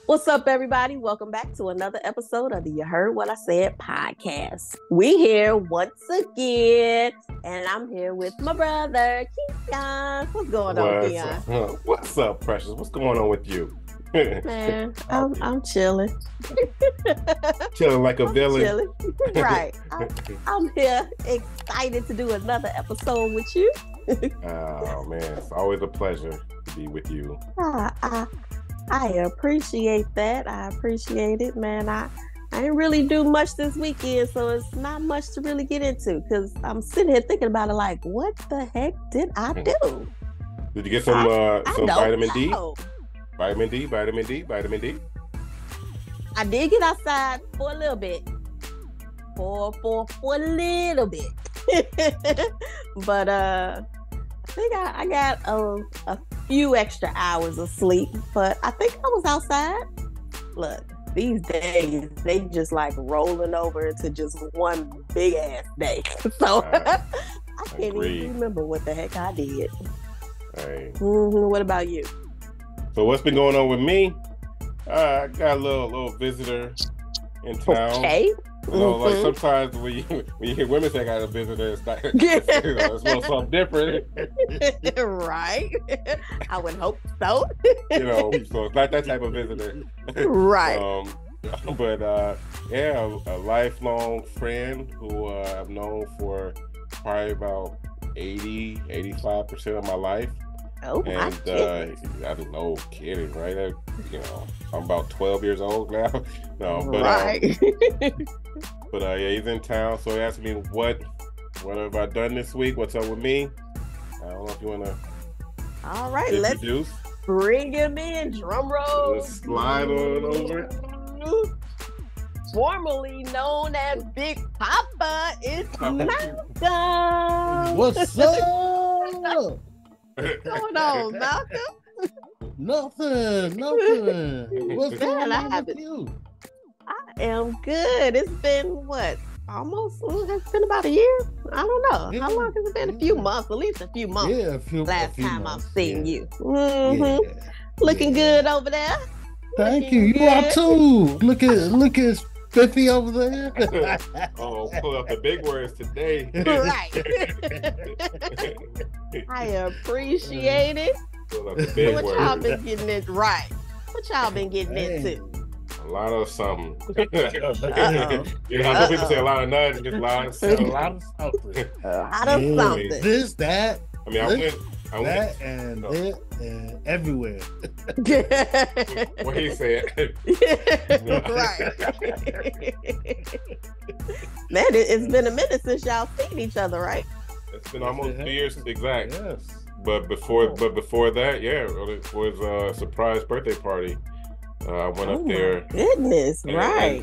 What's up, everybody? Welcome back to another episode of the You Heard What I Said podcast. We here once again, and I'm here with my brother, Kion. What's going on, Kion? What's up, Precious? What's going on with you? Man, I'm chilling. Chilling like a villain. Chilling. Right. I'm here excited to do another episode with you. Oh, man. It's always a pleasure to be with you. I appreciate that. I appreciate it, man. I didn't really do much this weekend, so it's not much to really get into because I'm sitting here thinking about it like, what the heck did I do? Did you get some vitamin D? Know. Vitamin D? I did get outside for a little bit. For a little bit. But I think I got a few extra hours of sleep, but I think I was outside. Look, these days, they just like rolling over into just one big ass day. So I can't even remember what the heck I did. Hey. What about you? So what's been going on with me? I got a little visitor in town. Okay. You know, like sometimes when you hear women say I got a visitor, it's like it's a little something different. Right. I would hope so. You know, so it's not that type of visitor. Right. But a lifelong friend who I've known for probably about 85% of my life. Oh, and I don't know, kidding, right? I'm about 12 years old now. No, but right. But he's in town, so he asked me what have I done this week? What's up with me? I don't know if you want to. All right, introduce. Let's bring him in. Drum roll. Let's slide on over. Formerly known as Big Papa, it's Malcom. What's up? What's going on, Malcom? Nothing. What's going on with you? I am good. It's been what? It's been about a year? I don't know. Yeah. How long has it been? A few months, at least a few months. Yeah, a few time months. I've seen you. Yeah. Looking good over there. Thank you. You are too. Look at Spiffy over there. Pull up the big words today. Right. I appreciate it. Pull up the big What words. y'all been getting it right? What y'all been getting into? A lot of something. You know, people say a lot of nothing, just a lot of something. A lot of something. Out of something. This, that. I mean, I went that and it and everywhere. What he said. Right. Man, it's been a minute since y'all seen each other, right? It's been almost 2 years exact. Yes. But before that, it was a surprise birthday party. I went up there. Goodness, right.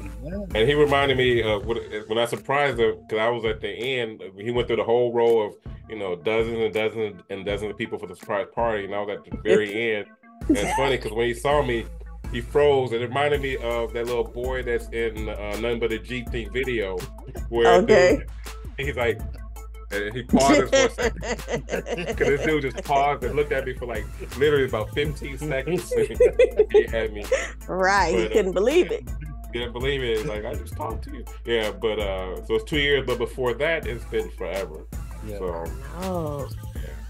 And he reminded me of when I surprised him, because I was at the end. He went through the whole row of, dozens and dozens and dozens of people for the surprise party, and I was at the very end. And it's funny because when he saw me, he froze. It reminded me of that little boy that's in Nothing But a Jeep Thing video, where he's like, and he paused for a second because this dude just paused and looked at me for like literally about 15 seconds. He had me. Right, he couldn't believe it. Couldn't believe it. Like, I just talked to you. Yeah, but so it's 2 years, but before that, it's been forever. Yeah. So,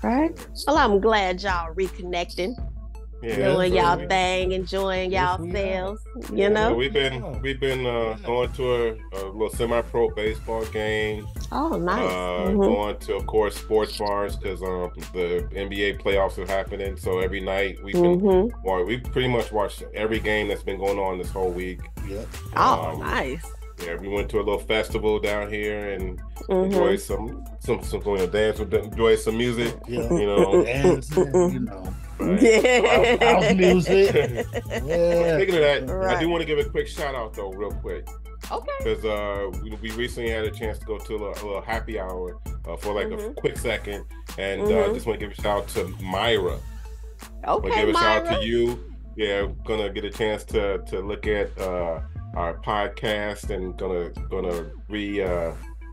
right. Well, I'm glad y'all reconnecting. Doing y'all thing, enjoying y'allselves, We've been going to a little semi-pro baseball game. Oh, nice. Going to, of course, sports bars because the NBA playoffs are happening. So every night we pretty much watched every game that's been going on this whole week. Yep. Oh, nice. Yeah, we went to a little festival down here and enjoyed some dance, enjoyed some music. Yeah. Dancing, Right. Yeah. House music. Yeah. Speaking of that, right. I do want to give a quick shout out though, real quick. Okay. Because we recently had a chance to go to a little happy hour for like a quick second, and just want to give a shout out to Myra. Okay, give a Myra. shout out to you. Yeah, gonna get a chance to look at our podcast and gonna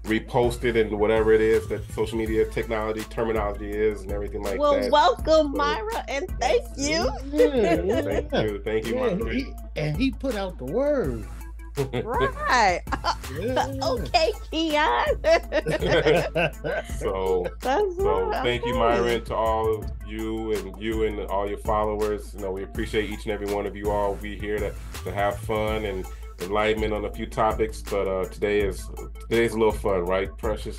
repost it and whatever it is that social media technology terminology is and everything like well, that. welcome, Myra, and thank you. Thank you, Myra. He put out the word. Right. Okay, Kion. so thank you, Myra, and to all of you and all your followers. We appreciate each and every one of you all. We here to have fun and enlightenment on a few topics, but today's a little fun, right, Precious?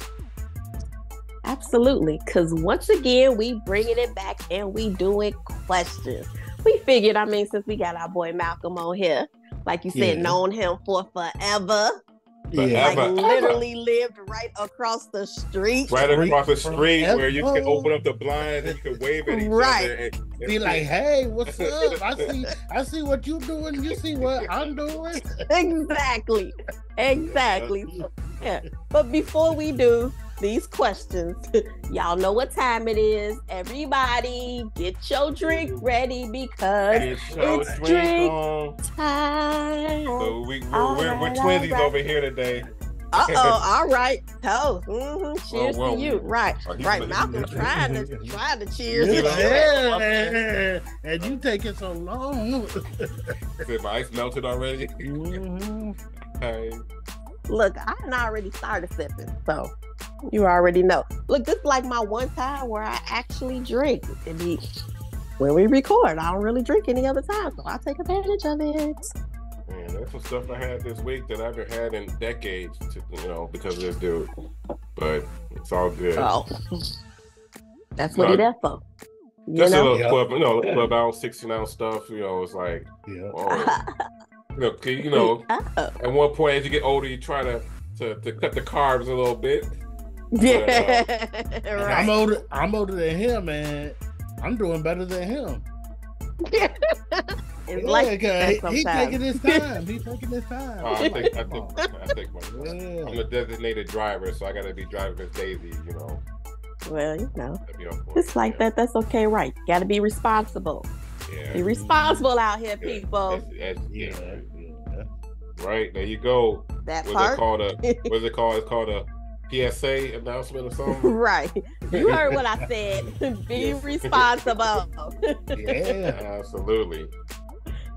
Absolutely, because once again we bringing it back and we doing questions. We figured, since we got our boy Malcom on here, like you said, known him for forever. Like literally lived right across the street. Right across the street where you can open up the blinds and you can wave at each other. And be like, hey, what's up? I see what you doing. You see what I'm doing. Exactly. Yeah. But before we do these questions, y'all know what time it is. Everybody get your drink ready because it's drink time. So we're twinsies over here today. All right. Cheers to you. Right. Malcom trying to cheers. Yeah. And you taking so long. Said my ice melted already. Hey. Look, I already started sipping, so you already know. Look, this is like my one time where I actually drink. When we record, I don't really drink any other time, so I take advantage of it. Man, that's some stuff I had this week that I haven't had in decades, because of this dude. But it's all good. Oh, that's what it is for. Just a little club, Clubhouse 16-ounce stuff. It's like, at one point as you get older, you try to cut the carbs a little bit. Yeah, but, right. I'm older than him, man. I'm doing better than him. It's like he's taking his time. I think I'm a designated driver, so I got to be driving Miss Daisy. Well, it's like that. That's okay, right? Got to be responsible. Yeah. Be responsible out here, people. Right, there you go. That part. What's it called? It's called a PSA announcement or something. Right. You heard what I said. Be responsible. Yeah, absolutely.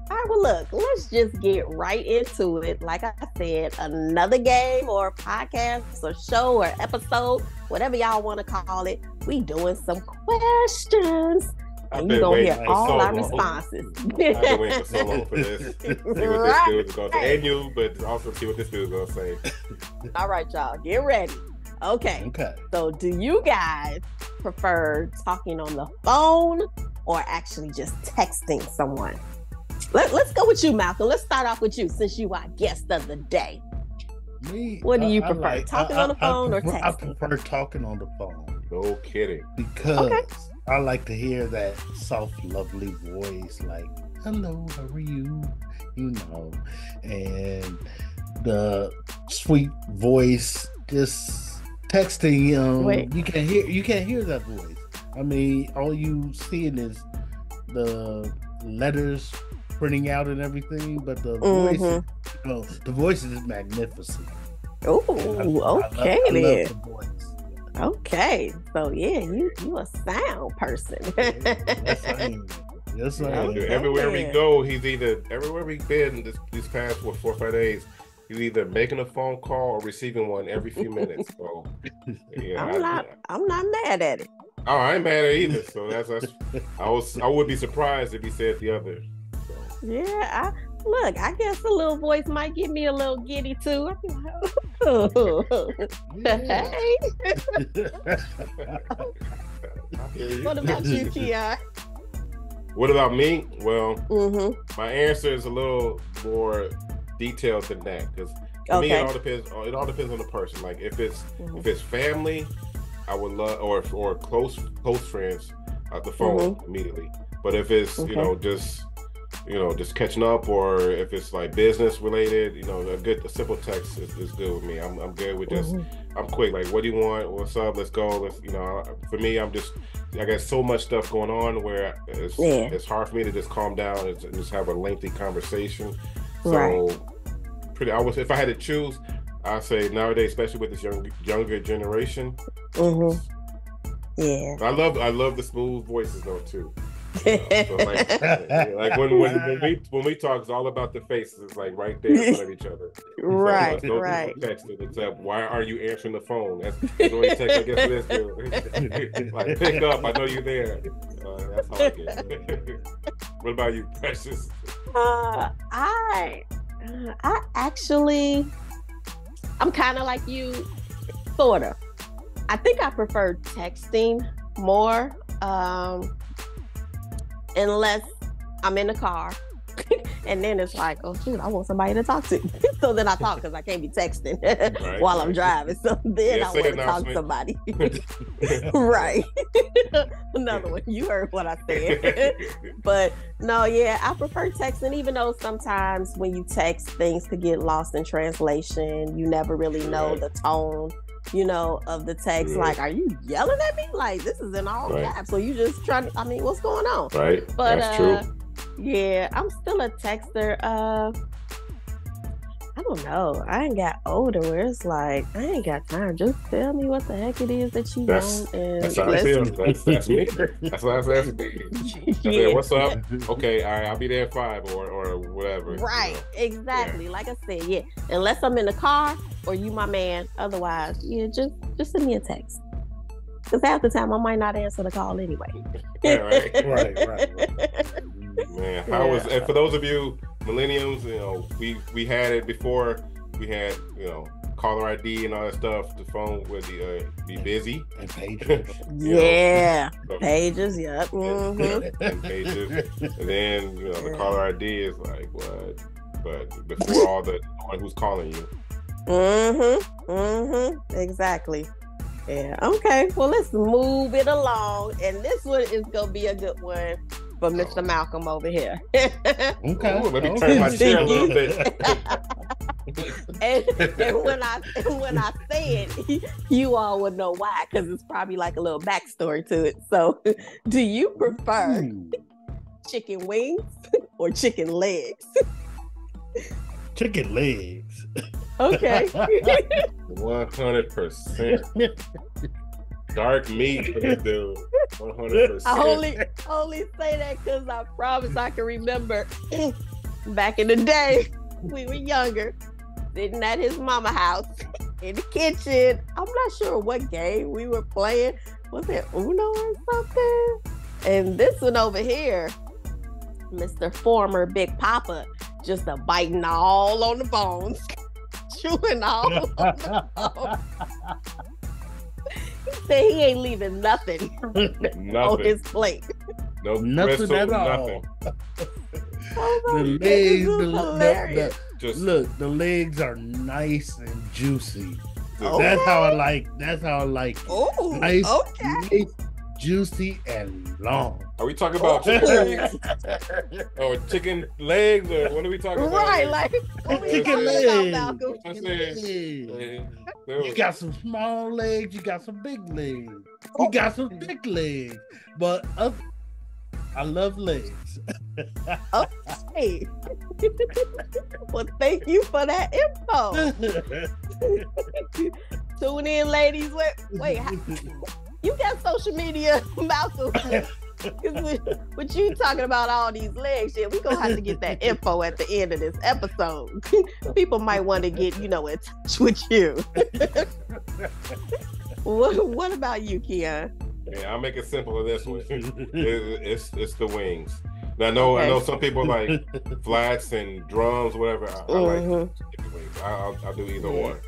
All right, well, look, let's just get right into it. Like I said, another game or podcast or show or episode, whatever y'all want to call it. We doing some questions. And you're going to hear all our responses. I've been waiting for so long for this. See what this dude's going to say. And you, but also see what this dude's going to say. All right, y'all, get ready. Okay. So do you guys prefer talking on the phone or actually just texting someone? Let's go with you, Malcom. Let's start off with you since you are guest of the day. What do you prefer? Talking on the phone or texting? I prefer talking on the phone. No kidding. Because I like to hear that soft, lovely voice like, hello, how are you? And the sweet voice, just texting, you can't hear that voice. All you seeing is the letters printing out and everything, but the voice is magnificent. Oh, okay then. I love the voice. Okay, so you a sound person. Yes, I am. Everywhere we go, everywhere we've been these past 4 or 5 days, he's either making a phone call or receiving one every few minutes. So yeah, I'm not mad at it. Oh, I ain't mad at it either. So that's I would be surprised if he said the other. So. Yeah, I guess a little voice might give me a little giddy too. I'd be like, oh. Hey. What about you, Kion? What about me? Well, my answer is a little more detailed than that because to me it all depends. It all depends on the person. Like if it's family, I would love or close friends, the phone immediately. But if it's just catching up, or if it's like business related, a simple text is good with me. I'm good with just I'm quick. Like, what do you want? What's up? Let's go. For me, I got so much stuff going on where it's hard for me to just calm down and just have a lengthy conversation. So if I had to choose, I say nowadays, especially with this younger generation. Mm-hmm. Yeah. I love the smooth voices though too. So like when we talk, it's all about the faces. It's like right there in front of each other. Right, so right. Texting. It's why are you answering the phone? That's only text I guess it is good. Like pick up. I know you're there. That's how I get. What about you, Precious? I actually, I'm kind of like you, sort of. I think I prefer texting more. Unless I'm in the car and then it's like, oh shoot, I want somebody to talk to. So then I talk because I can't be texting while I'm driving. So then I want to talk to somebody. Right. Another one. You heard what I said. But no, yeah, I prefer texting, even though sometimes when you text, things could get lost in translation. You never really know the tone, of the text. Like, are you yelling at me? Like, this is in all caps. So you just trying to, what's going on? Right. But that's true. Yeah, I'm still a texter. I don't know. I ain't got older where it's like, I ain't got time. Just tell me what the heck it is that you want. And that's how I feel. That's me. That's what I said. I said, what's up? Okay, all right, I'll be there at 5 or whatever. Right, exactly. Yeah. Like I said, yeah. Unless I'm in the car or you my man. Otherwise, yeah, just send me a text. Because half the time I might not answer the call anyway. Yeah, right. Man, how was, and for those of you millennials, we had it before. We had, caller ID and all that stuff. The phone would be busy. And pages. Yeah. Pages, yep. Mm-hmm. And pages. And then, the caller ID is like, what? But before all the one who's calling you. Exactly. Yeah. Okay. Well, let's move it along. And this one is going to be a good one for Mr. Malcom over here. Okay. Ooh, let me turn my chair a little bit. and when I say it, you all would know why, because it's probably like a little backstory to it. So, do you prefer chicken wings or chicken legs? Chicken legs. Okay. 100%. Dark meat for this dude. 100%. I only say that because I promise I can remember back in the day, we were younger, sitting at his mama house in the kitchen. I'm not sure what game we were playing. Was it Uno or something? And this one over here, Mr. Former Big Papa, just biting all on the bones, chewing all on the bones. He said he ain't leaving nothing on his plate. Nothing at all. The legs, look, the legs are nice and juicy. Okay. That's how I like it. Oh, nice, okay. Nice, juicy and long. Are we talking about chicken legs? Or chicken legs? Or what are we talking about? Right, like chicken legs. You got some small legs, you got some big legs. You got some thick legs. But I love legs. Okay. Well, thank you for that info. Tune in, ladies. Wait, you got social media, Malcom? What you talking about all these legs shit? We gonna have to get that info at the end of this episode. People might want to get in touch with you. What about you, Kion? Yeah, I'll make it simple with this one. It's the wings. Now, I know some people like flats and drums, whatever. I like chicken wings. I'll do either one.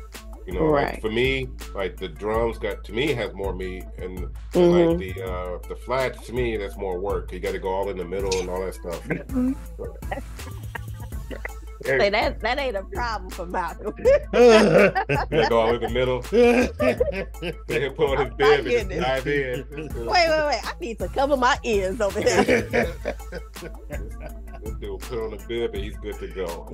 Right. Like for me, like the drums has more meat, and like the flats to me, that's more work. You got to go all in the middle and all that stuff. Say that ain't a problem for Malcom. Go all in the middle. He'll put on his bib and dive in. Wait. I need to cover my ears over here. This dude put on the bib and he's good to go.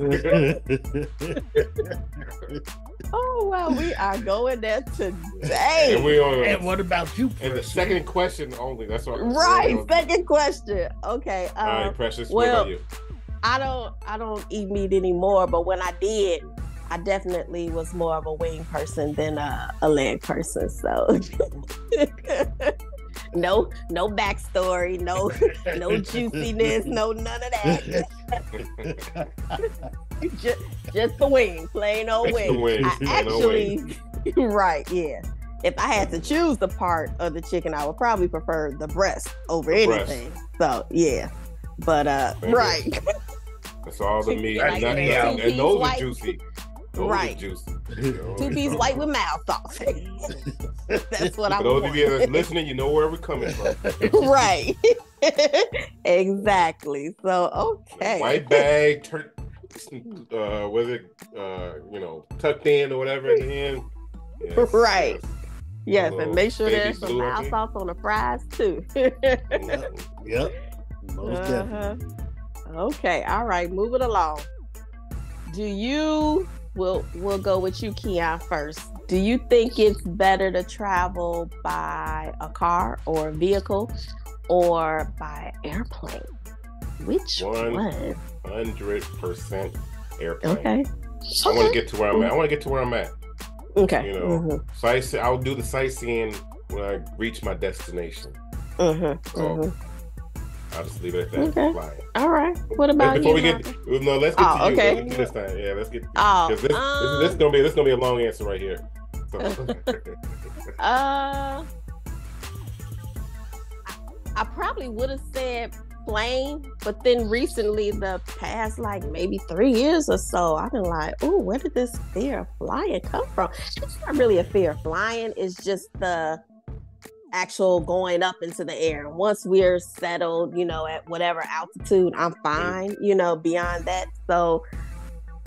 Oh, well, we are going there today. And what about you, Precious? And the second question only. That's what. Right, second question. Okay. All right, Precious. What about you? I don't eat meat anymore, but when I did, I definitely was more of a wing person than a leg person. So no backstory, no juiciness, no none of that. just the wing, plain old wing. I actually, right, yeah. If I had to choose the part of the chicken, I would probably prefer the breast over anything. So yeah, but right. That's all the meat, Like and those are juicy. Those are juicy. 2-piece white with mild sauce. That's what I want. For those of you that's listening, you know where we're coming from. Right. Exactly. So okay. White bag, was it tucked in or whatever in the end? Yes, right. Yes, and make sure baby there's some mild sauce on the fries too. Yep. Most definitely. Okay. All right. Moving along. We'll go with you, Kion, first. Do you think it's better to travel by a car or a vehicle or by airplane? Which one? 100% airplane. Okay. I want to get to where I'm at. Okay. So I'll do the sightseeing when I reach my destination. So I'll just leave it at that. Okay. Flying. All right. What about before you? Let's get to you. Okay. Let's get to this time. Yeah, let's get to you. This is gonna be a long answer right here. So. I probably would have said plane, but then recently, the past like maybe 3 years or so, I've been like, oh, where did this fear of flying come from? It's not really a fear of flying. It's just the actual going up into the air. Once we're settled, at whatever altitude, I'm fine, beyond that. So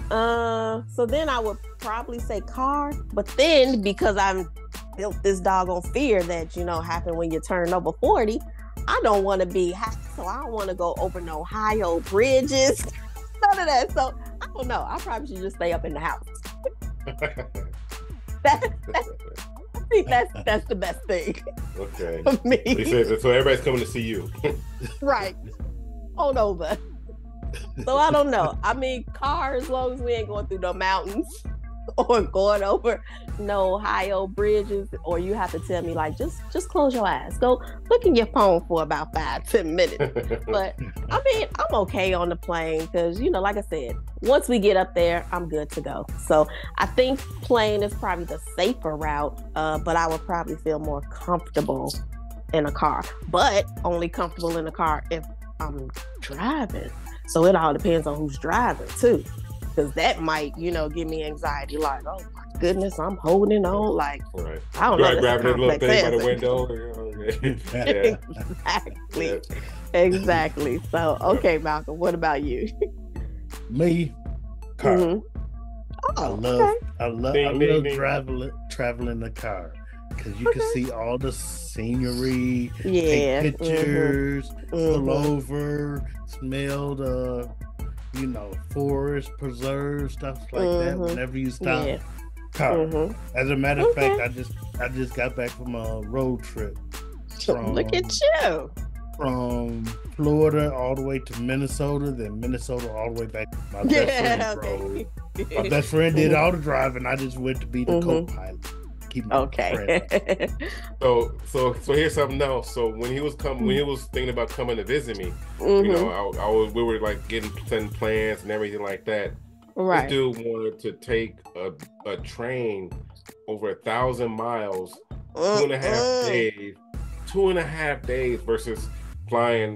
then I would probably say car, but then because I'm built this doggone fear that, happen when you turn over 40, I don't want to be hacked, so I don't want to go over no Ohio bridges, none of that. So I don't know. I probably should just stay up in the house. I think that's the best thing. Okay. For me. So everybody's coming to see you. Right. On over. So I don't know. I mean, car, as long as we ain't going through no mountains or going over no Ohio bridges, or you have to tell me like, just close your eyes. Go look in your phone for about 5-10 minutes. But I mean, I'm okay on the plane because, like I said, once we get up there, I'm good to go. So I think plane is probably the safer route, but I would probably feel more comfortable in a car, but only comfortable in a car if I'm driving. So it all depends on who's driving too. Because that might, give me anxiety. Like, oh my goodness, I'm holding on. Like, right. I don't know. Grabbing that little thing by the window. Exactly. Exactly. So, okay, Malcolm, what about you? Me, car. Mm-hmm. I love traveling the car because you can see all the scenery, take pictures, pull over, smell the forest, preserve, stuff like that whenever you stop. Car. As a matter of fact, I just got back from a road trip. Look at you. From Florida all the way to Minnesota, then Minnesota all the way back to my best friend's road. My best friend did all the driving. I just went to be the co-pilot. Keep my friend. So here's something else. So when he was thinking about coming to visit me, we were like setting plans and everything like that. Right. This dude wanted to take a train over 1,000 miles, 2.5 days. 2.5 days versus flying,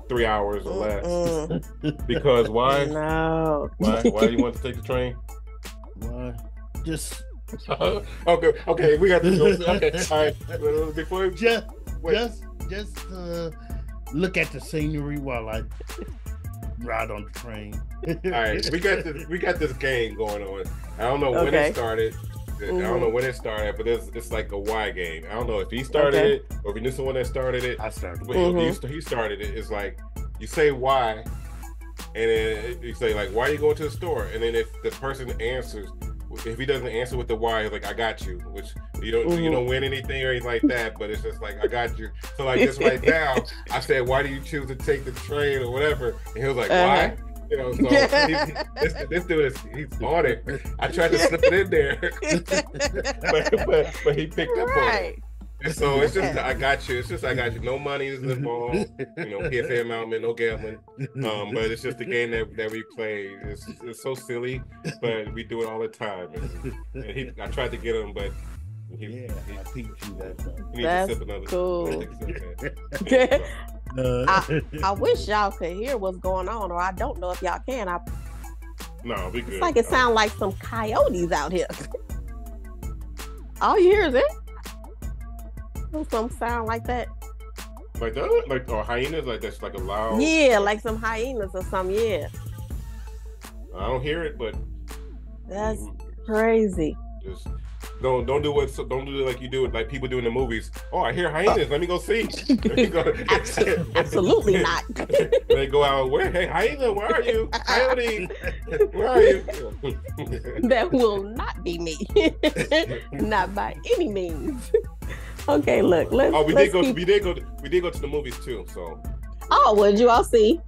3 hours or less. Because why? No. Why do you want to take the train? Why? Just okay. We got to go. Okay, all right. Before just look at the scenery while I ride on the train. All right, we got this game going on. I don't know when it started. I don't know when it started, but it's like a Y game. I don't know if he started it or if he knew someone that started it. I started it. He started it. It's like you say why, and then you say like, why are you going to the store? And then if the person answers, if he doesn't answer with the why, he's like, I got you, which you don't win anything or anything like that, but it's just like, I got you. So like just right now, I said, why do you choose to take the train or whatever? And he was like, why? You know, so this dude he's on it. I tried to slip it in there, but he picked up on it. And so it's just I got you. It's just I got you. No money is involved. You know, PFA amount, no gambling. But it's just a game that we play. It's so silly, but we do it all the time. And I tried to get him, but I peeped you that time. That's cool. I wish y'all could hear what's going on, or I don't know if y'all can. No, we good. It's like it sounds like some coyotes out here. All you hear is it. Some sound like that. Like that? Like or hyenas? Like that's like a loud. Yeah, like some hyenas or something. Yeah. I don't hear it, but that's crazy. Just don't do it like you do it like people do in the movies. Oh, I hear hyenas. Let me go see. Absolutely not. They go out. Hey, hyena, where are you? Coyote, where are you? That will not be me. Not by any means. Okay, look. We did go to the movies too. So. Oh, what did you all see?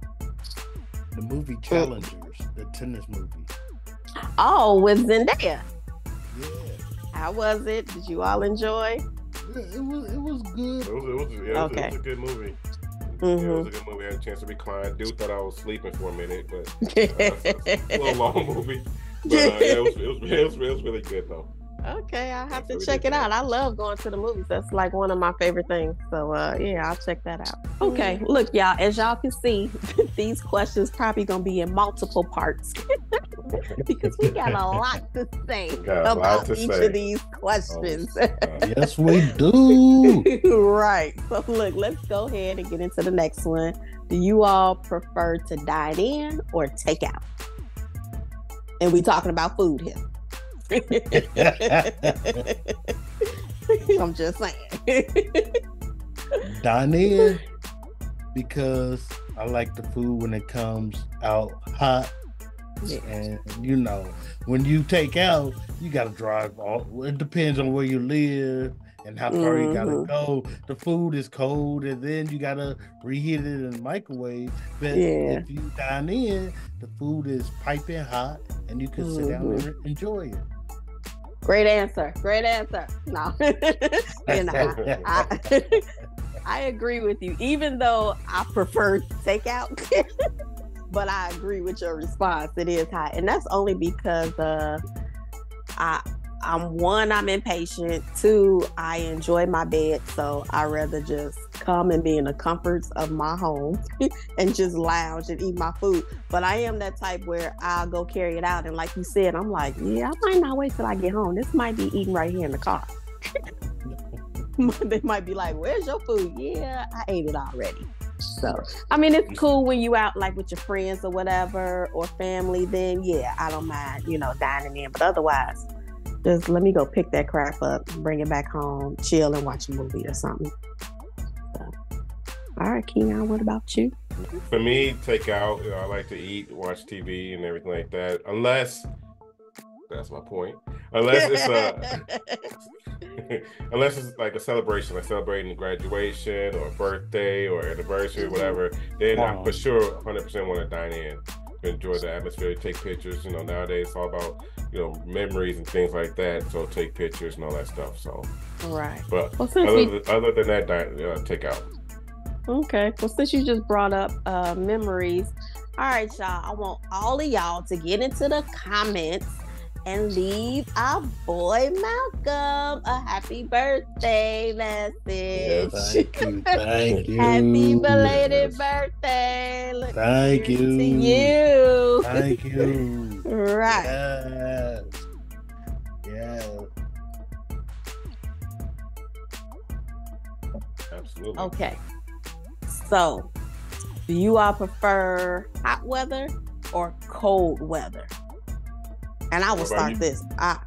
The movie Challengers, the tennis movie. Oh, with Zendaya. Yeah. How was it? Did you all enjoy? Yeah, it was good. It was a good movie. Mm-hmm. Yeah, it was a good movie. I had a chance to recline. Dude thought I was sleeping for a minute, but it's a little long movie. But it was really good though. Okay, I'll have to check it out. I love going to the movies. That's like one of my favorite things. So yeah, I'll check that out. Okay, look, y'all, as y'all can see, these questions probably gonna be in multiple parts because we got a lot to say about each of these questions. Yes, we do. Right. So look, let's go ahead and get into the next one. Do you all prefer to dine in or take out? And we talking about food here. I'm just saying. Dine in because I like the food when it comes out hot. Yeah. And you know, when you take out, you gotta drive all. It depends on where you live and how far you gotta go. The food is cold, and then you gotta reheat it in the microwave. But if you dine in, the food is piping hot, and you can sit down and enjoy it. Great answer. No, you know, I agree with you. Even though I prefer takeout, but I agree with your response. It is hot, and that's only because I'm impatient. 2, I enjoy my bed, so I rather just come and be in the comforts of my home and just lounge and eat my food. But I am that type where I'll go carry it out, and like you said, I'm like, I might not wait till I get home. This might be eaten right here in the car. They might be like, "Where's your food?" Yeah, I ate it already. So, I mean, it's cool when you out like with your friends or whatever or family. Then I don't mind, dining in. But otherwise, just let me go pick that crap up, bring it back home, chill and watch a movie or something. So. All right, Kion, what about you? For me, take out. I like to eat, watch TV and everything like that. Unless, that's my point. Unless it's like a celebration, like celebrating a graduation or a birthday or anniversary or whatever, then I for sure 100% want to dine in. Enjoy the atmosphere, take pictures. Nowadays it's all about memories and things like that. So take pictures and all that stuff. So right. But other than that, take out. Okay. Well, since you just brought up memories, all right, y'all. I want all of y'all to get into the comments and leave our boy Malcom a happy birthday message. Thank you. Happy belated birthday. Look, thank you. To you. Thank you. Right. Yes. Absolutely. Okay. So, do you all prefer hot weather or cold weather? And I will start this. I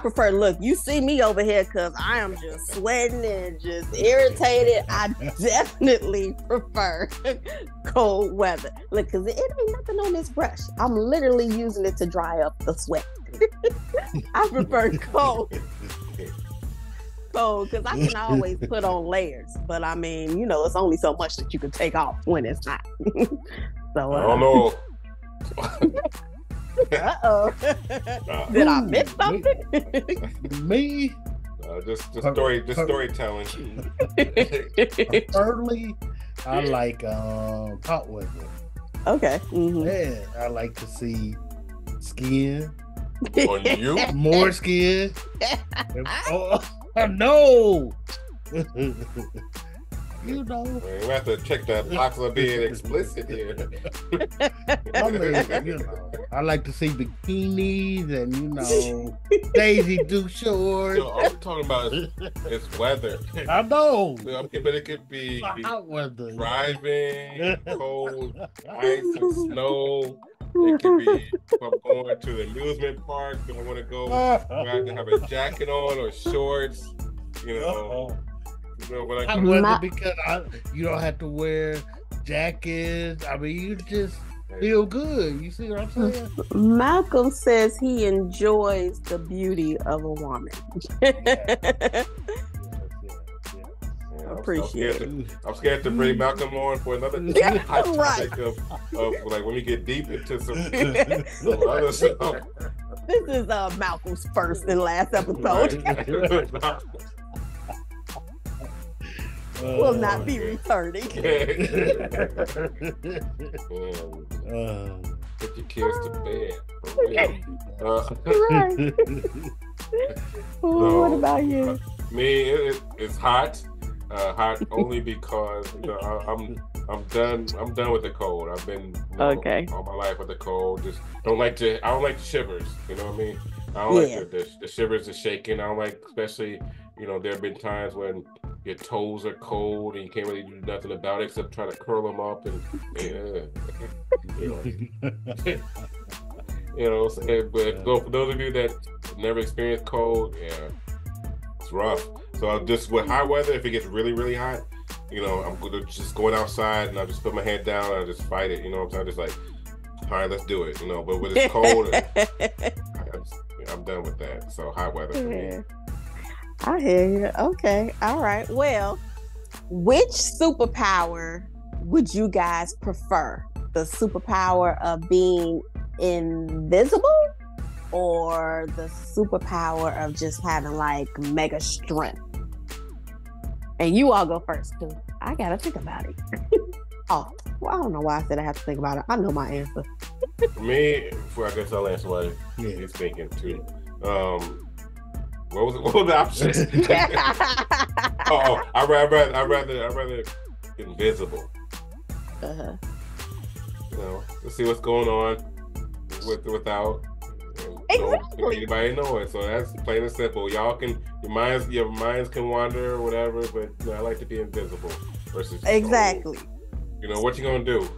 prefer, look, you see me over here because I am just sweating and just irritated. I definitely prefer cold weather. Look, because it ain't nothing on this brush. I'm literally using it to dry up the sweat. I prefer cold. Cold, because I can always put on layers. But I mean, it's only so much that you can take off when it's hot. So I don't know. Uh-oh. Did I miss something? Me? Just storytelling. Early, I like hot weather. Okay. Yeah, I like to see skin. On you? More skin. Oh, no. You know. We have to check that box of being explicit here. I mean, you know, I like to see bikinis and, you know, Daisy Duke shorts. So all we're talking about is weather. I know. But it could be hot weather. Driving, cold, ice and snow. It could be from going to the amusement park. Do I want to go? I have to have a jacket on or shorts. You know. You know when hot weather because you don't have to wear jackets. I mean, you just feel good. You see what I'm saying? Malcolm says he enjoys the beauty of a woman. Appreciate it. I'm scared to bring Malcolm on for another hot topic of like when we get deep into some other stuff. This is Malcolm's first and last episode. Will not be returning. Put your kids to bed. Right. What about you? Me, it's hot. Hot only because I'm done with the cold. I've been all my life with the cold. Just I don't like the shivers. You know what I mean? I don't like the shivers, the shaking. I don't like, especially there have been times when your toes are cold and you can't really do nothing about it except try to curl them up and what I'm saying? But for those of you that never experienced cold, it's rough. So I'll just with hot weather, if it gets really, really hot, I'm gonna just going outside and I'll just put my head down and I'll just fight it. You know what I'm saying? Just like, all right, let's do it. But when it's cold, I'm done with that. So hot weather for me. I hear you. Okay. All right. Well, which superpower would you guys prefer? The superpower of being invisible or the superpower of just having like mega strength? And you all go first too. I gotta think about it. I don't know why I said I have to think about it. I know my answer. For me, I guess I'll answer what he's thinking too. What was the option? I'd rather invisible. To see what's going on without anybody knowing. So that's plain and simple. Your minds can wander or whatever, but I like to be invisible versus exactly. What you gonna do?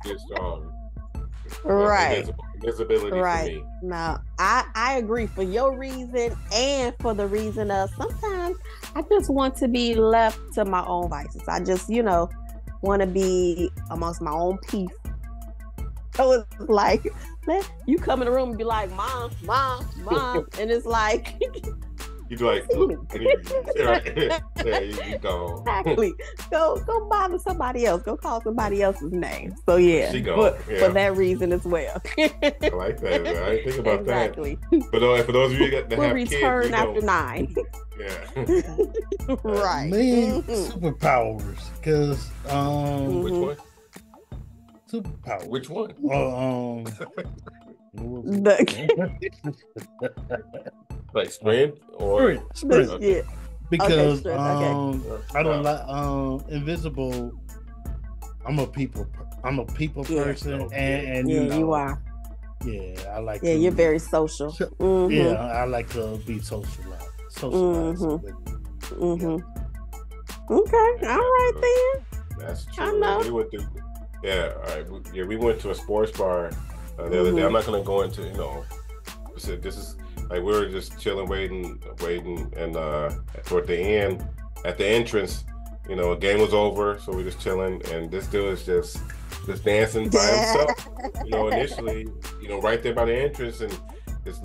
Just right. Invisibility for me. No, I agree for your reason and for the reason of sometimes I just want to be left to my own vices. I just, want to be amongst my own peace. So it's like, you come in the room and be like, Mom, and it's like, you like, there you go. Exactly. Go bother somebody else. Go call somebody else's name. So for that reason as well. I like that. I didn't think about that. But for those of you that have return kids, after 9. Yeah. Right. Me, superpowers. Because which one? Superpowers. Which one? Like strength or strength. Okay. Yeah. Because I don't like invisible. I'm a people person, and you are. Yeah, I like. Yeah, you're very social. Yeah, I like to be socialized. Okay, all right then. That's true. I know. We went to, all right. We went to a sports bar the other day. I'm not gonna go into this is like we were just chilling, waiting, and toward the end, at the entrance, a game was over, so we're just chilling, and this dude is just dancing by himself. Initially, right there by the entrance, and just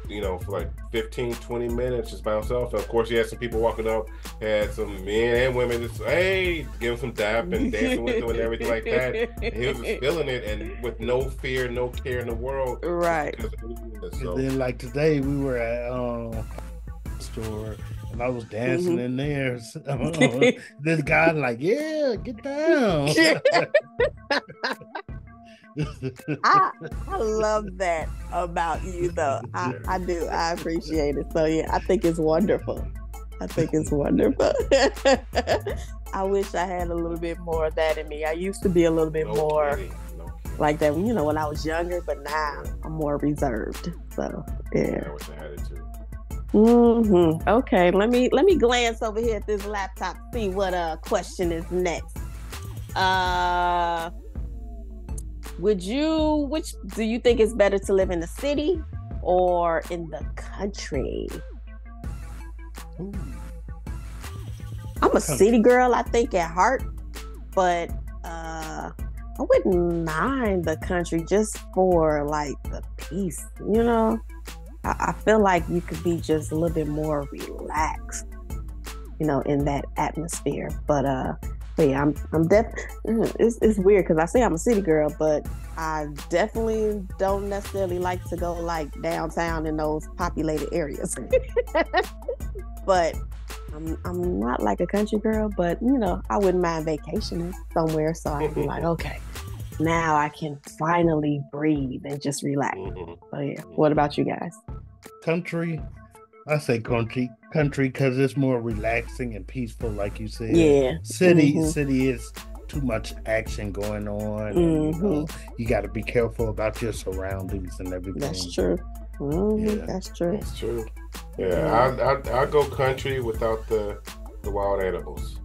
for like 15, 20 minutes just by himself. And of course, he had some people walking up, had some men and women just, hey, give him some dap and dancing with him and everything like that. And he was just feeling it and with no fear, no care in the world. Right. So. And then like today, we were at store and I was dancing in there. This guy like, yeah, get down. I love that about you though. I do. I appreciate it. So yeah, I think it's wonderful. I wish I had a little bit more of that in me. I used to be a little bit more like that, when I was younger, but now I'm more reserved. So yeah. I wish I had it too. Okay, let me glance over here at this laptop, see what question is next. Which do you think is better to live in the city or in the country? I'm a city girl, I think, at heart, but I wouldn't mind the country just for like the peace, I feel like you could be just a little bit more relaxed, in that atmosphere. But yeah, I'm it's weird because I say I'm a city girl, but I definitely don't necessarily like to go like downtown in those populated areas. But I'm not like a country girl, but I wouldn't mind vacationing somewhere, so I'd be like, okay, now I can finally breathe and just relax. So yeah, what about you guys? Country. I say country because it's more relaxing and peaceful, like you said. Yeah. City is too much action going on. And, you got to be careful about your surroundings and everything. That's true. Yeah. That's true. That's true. Yeah, I'll go country without the wild animals.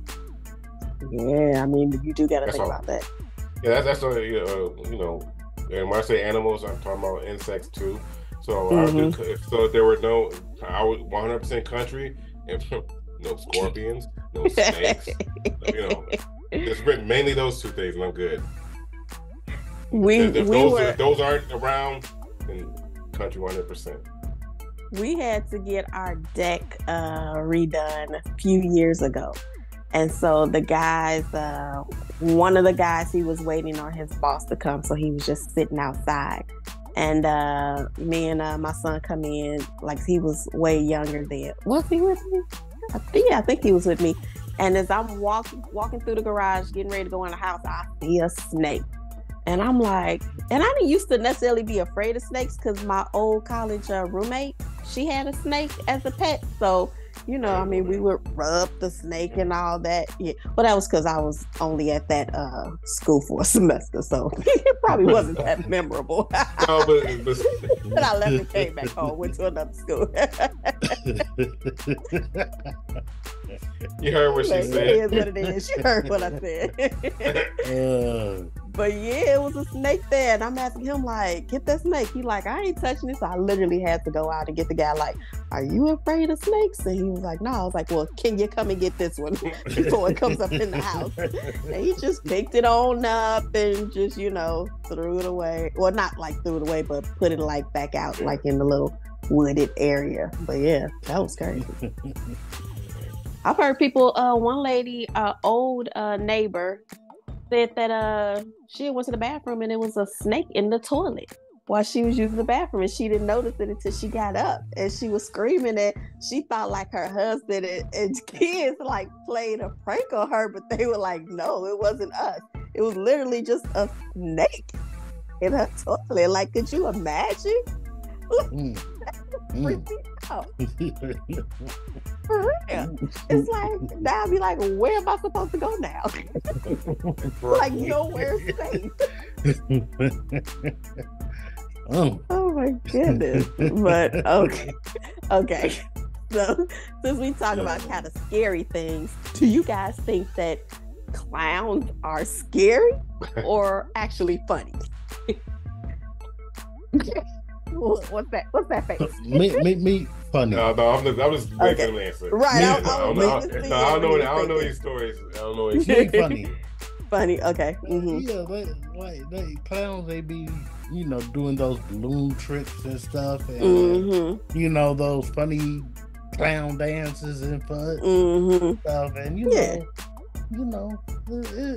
Yeah, I mean, you do got to think about that. Yeah, that's and when I say animals, I'm talking about insects too. So if there were I would 100% country, and no scorpions, no snakes, it's mainly those two things, and I'm good. If those aren't around, then country 100%. We had to get our deck redone a few years ago. And so the guys, one of the guys, he was waiting on his boss to come. So he was just sitting outside. And me and my son come in, like he was way younger then. Was he with me? I think he was with me. And as I'm walking through the garage, getting ready to go in the house, I see a snake. And I'm like, and I didn't used to necessarily be afraid of snakes because my old college roommate, she had a snake as a pet. So, we would rub the snake and all that. Yeah. Well, that was because I was only at that school for a semester. So it probably wasn't that memorable. No, but I left and came back home, went to another school. You heard what she said. It is what it is. You heard what I said. But yeah, it was a snake there. And I'm asking him, like, get that snake. He like, I ain't touching this. So I literally had to go out and get the guy, like, are you afraid of snakes? And he was like, no. I was like, well, can you come and get this one before it comes up in the house? And he just picked it on up and just, threw it away. Well, not like threw it away, but put it like back out, like in the little wooded area. But yeah, that was crazy. I've heard people, one lady, old neighbor, said that she went to the bathroom and it was a snake in the toilet while she was using the bathroom, and she didn't notice it until she got up, and she was screaming that she thought like her husband and kids like played a prank on her, but they were like, no, it wasn't us. It was literally just a snake in her toilet. Like, could you imagine? Freaked me out. For real. It's like, now I'd be like, where am I supposed to go now? Like, nowhere safe. Oh my goodness. But okay. So since we talk about kind of scary things, do you guys think that clowns are scary or actually funny? What's that face? Me funny. No, I was making an answer. Right. I don't know these stories. I don't know. He ain't funny. funny. Okay. Yeah, they clowns. They be doing those balloon tricks and stuff, and those funny clown dances and stuff, and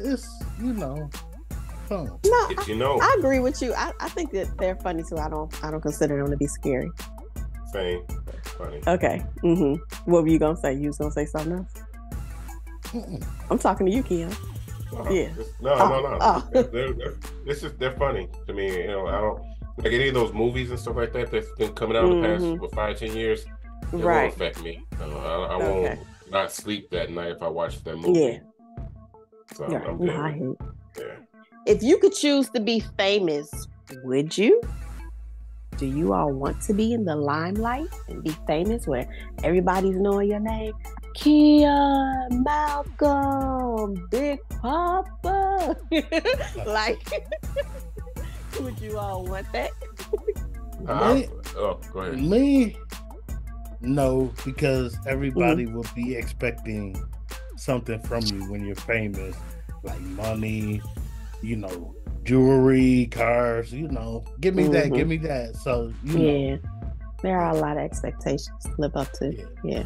it's fun. No, I agree with you. I think that they're funny too. I don't consider them to be scary. Same. Funny. Okay. What were you gonna say? You was gonna say something else? I'm talking to you, Kion. Yeah. No. They're funny to me. I don't like any of those movies and stuff like that that's been coming out in the past 5-10 years. It won't affect me. I won't not sleep that night if I watch that movie. Yeah. So I'm good. Yeah. If you could choose to be famous, would you? Do you all want to be in the limelight and be famous where everybody's knowing your name? Kion, Malcom, Big Papa. Would you all want that? Go ahead. Me? No, because everybody will be expecting something from you when you're famous, like money, jewelry, cars, give me that, give me that. So, there are a lot of expectations to live up to. Yeah.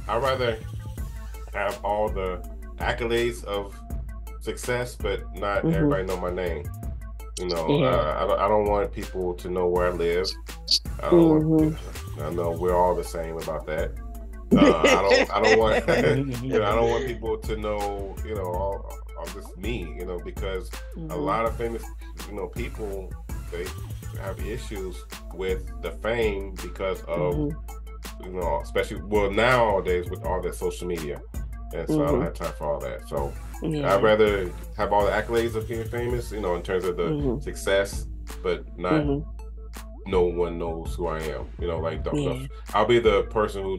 I'd rather have all the accolades of success, but not everybody know my name. I don't want people to know where I live. I know we're all the same about that. I don't want I don't want people to know I'm just me, because a lot of famous people, they have issues with the fame because of especially nowadays with all that social media, and so I don't have time for all that. So I'd rather have all the accolades of being famous, in terms of the success, but not no one knows who I am. I'll be the person who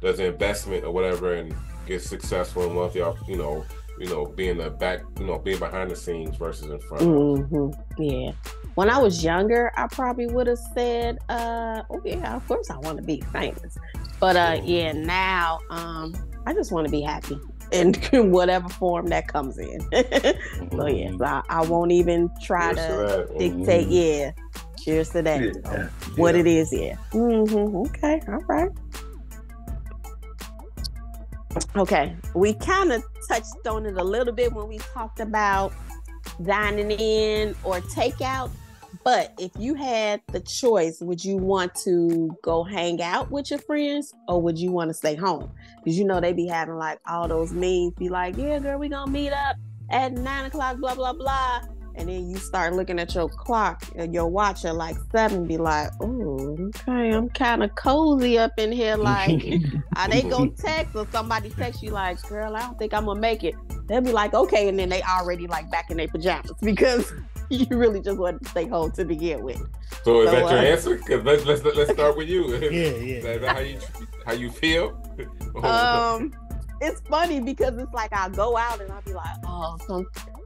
does an investment or whatever and gets successful and wealthy off being the back, being behind the scenes versus in front. Yeah. When I was younger, I probably would have said, of course I want to be famous. But now I just want to be happy in whatever form that comes in. So I won't even try to dictate. Cheers to that. What it is. Okay. All right. Okay, we kind of touched on it a little bit when we talked about dining in or takeout, but if you had the choice, would you want to go hang out with your friends or would you want to stay home? Because they be having like all those memes, be like, yeah, girl, we gonna meet up at 9:00, blah, blah, blah. And then you start looking at your clock and your watch at like 7, be like, oh, okay, I'm kind of cozy up in here. Like, are they gonna text or somebody text you like, girl, I don't think I'm gonna make it. They'll be like, okay, and then they already like back in their pajamas because you really just wanted to stay home to begin with. So is that your answer? Because let's start with you. Yeah. Is that how you feel? It's funny because it's like I'll go out and I'll be like,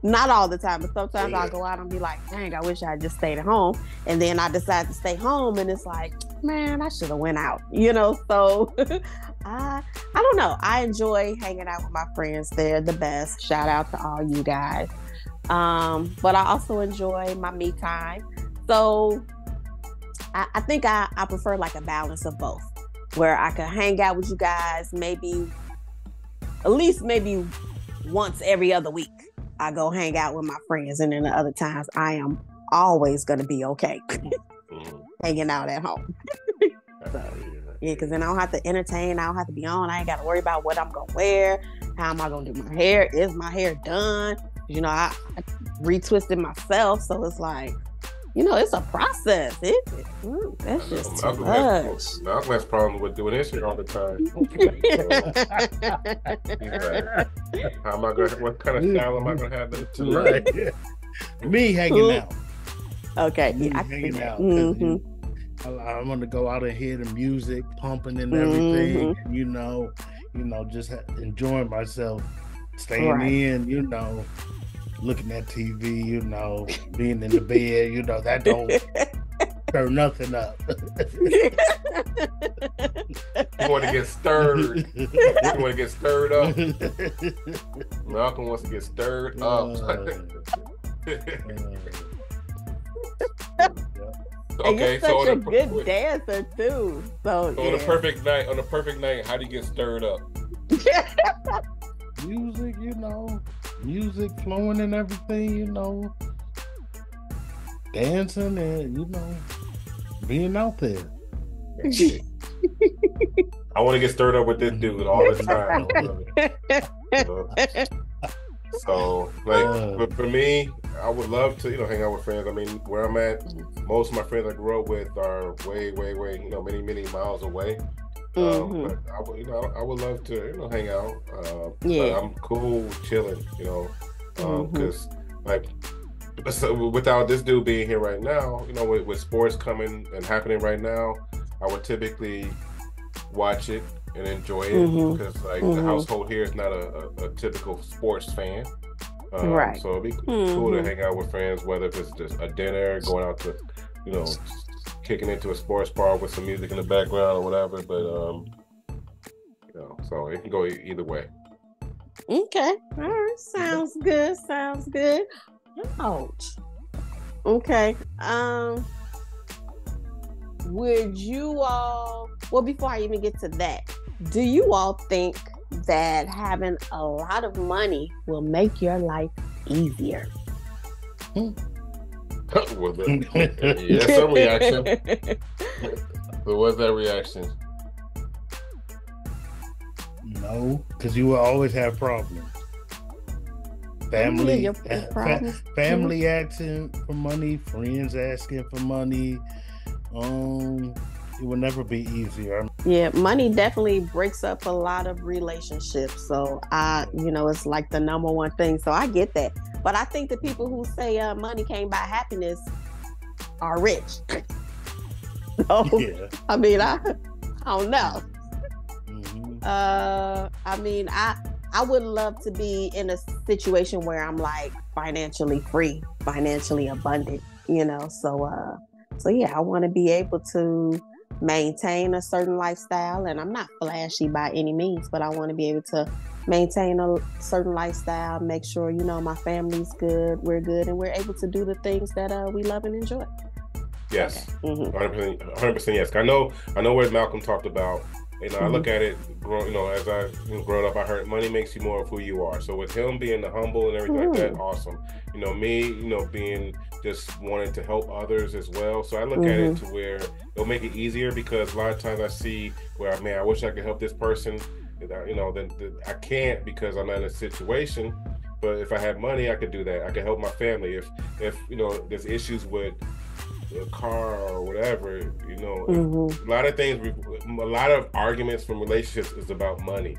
not all the time, but sometimes I'll go out and be like, dang, I wish I had just stayed at home. And then I decide to stay home and it's like, man, I should have went out, So I don't know. I enjoy hanging out with my friends. They're the best. Shout out to all you guys. But I also enjoy my me time. So I think I prefer like a balance of both, where I can hang out with you guys at least maybe once every other week. I go hang out with my friends, and then the other times I am always going to be okay hanging out at home. Because then I don't have to entertain. I don't have to be on. I ain't got to worry about what I'm going to wear. How am I going to do my hair? Is my hair done? I retwisted myself, so it's like, it's a process. That's just too much. Malcolm has problems with doing this shit all the time. How am I gonna? What kind of style am I gonna have tonight? Me hanging out. Okay, hanging out. I want to go out and hear the music pumping and everything. Just enjoying myself, staying in. Looking at TV, being in the bed, Stir nothing up. You want to get stirred. You want to get stirred up. Malcom wants to get stirred up. Okay, you're such a good dancer too. So on a perfect night, how do you get stirred up? Music, music flowing and everything, dancing and being out there. I want to get stirred up with this dude all the time. So, but for me, I would love to, hang out with friends. I mean, where I'm at, most of my friends I grew up with are way, many miles away. But I would love to, hang out. But I'm cool chilling, because so without this dude being here right now, with sports coming and happening right now, I would typically watch it and enjoy it because the household here is not a typical sports fan. Right. So it'd be cool to hang out with friends, whether if it's just a dinner, going out to, kicking into a sports bar with some music in the background or whatever. But so it can go either way. Okay. All right. Sounds good. Ouch. Okay. Would you all, well, before I even get to that, do you all think that having a lot of money will make your life easier? Well, yeah, some reaction. So what's that reaction? No, because you will always have problems. Family asking for money, friends asking for money. It will never be easier. Yeah, money definitely breaks up a lot of relationships. So it's like the number one thing. So I get that. But I think the people who say money can't buy happiness are rich. So, yeah. I mean, I don't know. I mean, I would love to be in a situation where I'm like financially free, financially abundant, So yeah, I want to be able to maintain a certain lifestyle, and I'm not flashy by any means, but I want to be able to maintain a certain lifestyle, make sure, my family's good, we're good, and we're able to do the things that we love and enjoy. Yes, okay. 100% yes. I know what Malcom talked about. I look at it, as I growing up, I heard money makes you more of who you are. So with him being humble and everything like that, awesome. Me, being just wanting to help others as well. So I look at it to where it'll make it easier, because a lot of times I see where, man, I wish I could help this person. Then I can't because I'm not in a situation. But if I had money, I could do that. I could help my family. If there's issues with a car or whatever, a lot of arguments from relationships is about money.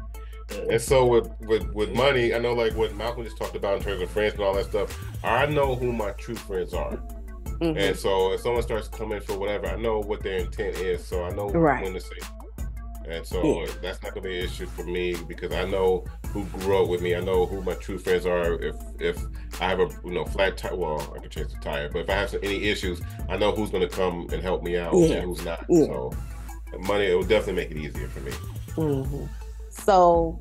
And so with money, I know like what Malcom just talked about in terms of friends and all that stuff, I know who my true friends are. And so if someone starts coming for whatever, I know what their intent is, so I know when to say. And so that's not gonna be an issue for me, because I know who grew up with me. I know who my true friends are. If I have a flat tire, well, I can change the tire. But if I have any issues, I know who's gonna come and help me out and who's not. So money, it will definitely make it easier for me. So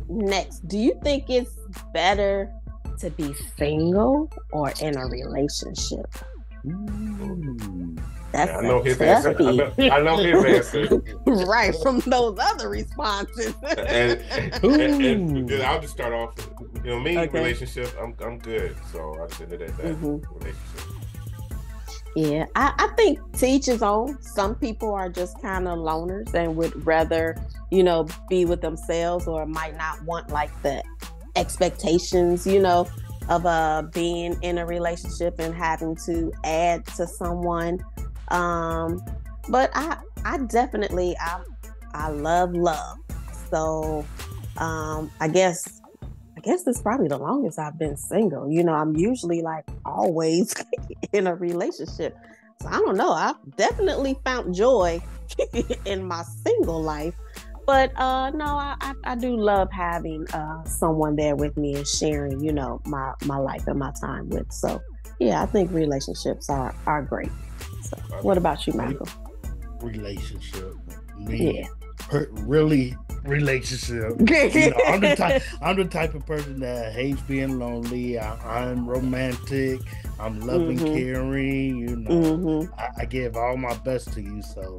next, do you think it's better to be single or in a relationship? That's I know his answer. I know his answer. Right, from those other responses. and I'll just start off. Relationship, I'm good. So I just ended at that relationship. Yeah, I think to each his own. Some people are just kind of loners and would rather, be with themselves, or might not want like the expectations, of being in a relationship and having to add to someone. But I definitely I love love. So I guess it's probably the longest I've been single. I'm usually like always in a relationship. So I don't know. I've definitely found joy in my single life. But no, I do love having someone there with me and sharing, my life and my time with. So Yeah, I think relationships are great. So, what about you, Malcolm? Relationship. Me, really relationship. I'm the type of person that hates being lonely. I'm romantic. I'm loving, caring. I give all my best to you. So,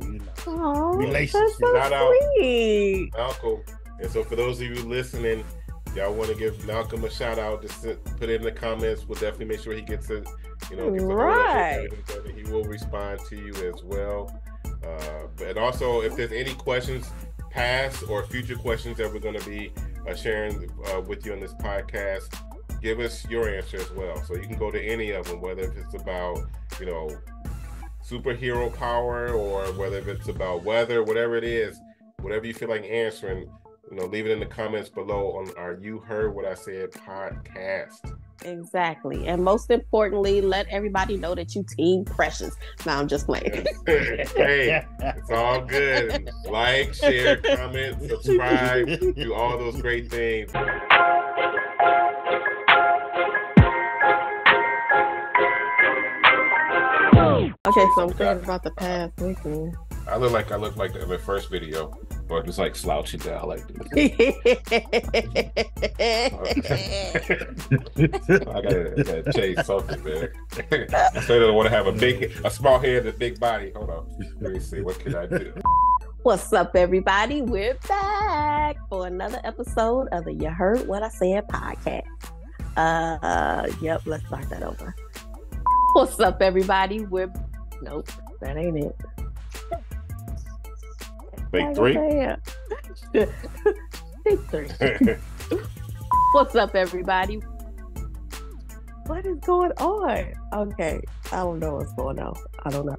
relationship. Shout out Malcolm. And so for those of you listening, y'all want to give Malcolm a shout out, just put it in the comments. We'll definitely make sure he gets it. Right. He will respond to you as well. But also, if there's any questions, past or future questions that we're going to be sharing with you on this podcast, give us your answer as well. So you can go to any of them, whether it's about, superhero power or whether it's about weather, whatever it is, whatever you feel like answering, leave it in the comments below on our You Heard What I Said podcast. Exactly. And most importantly, let everybody know that you team Precious. Now I'm just playing. Hey, it's all good. Like, share, comment, subscribe, do all those great things. Okay, so I'm thinking about the past weekend. I look like the first video, or just like slouching down like this. I gotta change something, man. I said I want to have a small head and a big body. Hold on, let me see, what can I do? What's up, everybody? We're back for another episode of the You Heard What I Said podcast. Yep, let's start that over. What's up, everybody? Nope, that ain't it. Big three. Big three. What's up, everybody? What is going on? Okay, I don't know what's going on. I don't know.